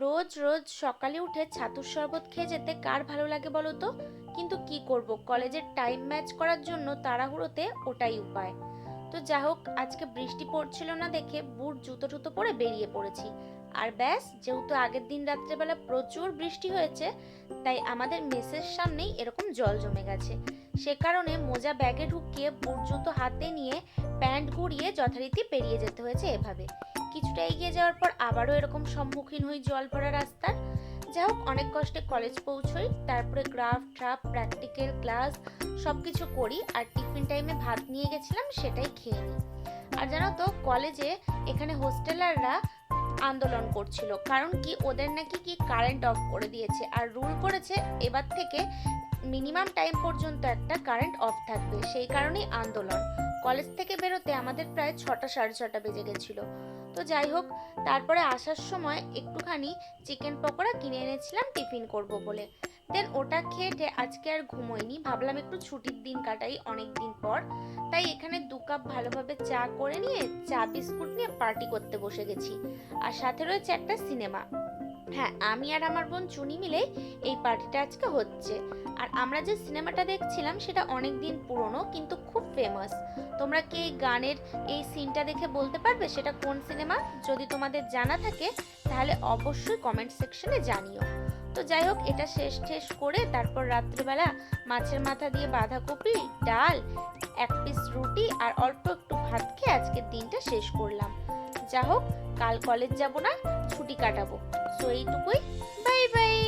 রোজ রোজ সকালে উঠে ছাতুর শরবত খেয়ে যেতে কার ভালো লাগে বলো তো? কিন্তু কি করব, কলেজের টাইম ম্যাচ করার জন্য তাড়াহুড়োতে ওটাই উপায়। তো যা হোক, আজকে বৃষ্টি পড়ছিল না দেখে বুট জুতো টুতো পরে বেরিয়ে পড়েছি। আর ব্যাস, যেহেতু আগের দিন রাত্রেবেলা প্রচুর বৃষ্টি হয়েছে, তাই আমাদের মেসের সামনেই এরকম জল জমে গেছে। সে কারণে মোজা ব্যাগে ঢুকিয়ে বুট জুতো হাতে নিয়ে প্যান্ট ঘুরিয়ে যথারীতি পেরিয়ে যেতে হয়েছে এভাবে। কিছুটা এগিয়ে যাওয়ার পর আবারও এরকম সম্মুখীন হই জল ভরা রাস্তার। যাই হোক, অনেক কষ্টে কলেজ পৌঁছই, তারপরে গ্রাফ ট্রাফ প্র্যাকটিক্যাল ক্লাস সবকিছু করি, আর টিফিন টাইমে ভাত নিয়ে গেছিলাম সেটাই খেয়ে নিই। আর জানো তো, কলেজে এখানে হোস্টেলাররা আন্দোলন করছিল, কারণ কি ওদের নাকি কি কারেন্ট অফ করে দিয়েছে, আর রুল করেছে এবার থেকে মিনিমাম টাইম পর্যন্ত একটা কারেন্ট অফ থাকবে, সেই কারণেই আন্দোলন। কলেজ থেকে বেরোতে আমাদের প্রায় 6টা সাড়ে 6টা বেজে গেছিল। তো যাই হোক, তারপরে আসার সময় একটুখানি চিকেন পকোড়া কিনে এনেছিলাম টিফিন করব বলে। দেন ওটা খেয়ে আজকে আর ঘুমোইনি, ভাবলাম একটু ছুটির দিন কাটাই অনেক দিন পর। তাই এখানে 2 কাপ ভালোভাবে চা করে নিয়ে চা বিস্কুট নিয়ে পার্টি করতে বসে গেছি। আর সাথে রয়েছে একটা সিনেমা। হ্যাঁ, আমি আর আমার বোন চুনি মিলে এই পার্টিটা আজকে হচ্ছে। আর আমরা যে সিনেমাটা দেখছিলাম সেটা অনেক দিন পুরনো, কিন্তু খুব ফেমাস। তোমরা কি এই গানের এই সিনটা দেখে বলতে পারবে সেটা কোন সিনেমা? যদি তোমাদের জানা থাকে তাহলে অবশ্যই কমেন্ট সেকশনে জানিও। তো যাই হোক, এটা শেষ করে তারপর রাত্রিবেলা মাছের মাথা দিয়ে বাঁধাকপি, ডাল, 1 পিস রুটি আর অল্প একটু ভাত খেয়ে আজকের দিনটা শেষ করলাম। যা হোক, কাল কলেজ যাব না, ছুটি কাটাবো। সো এইটুকুই। Bye bye.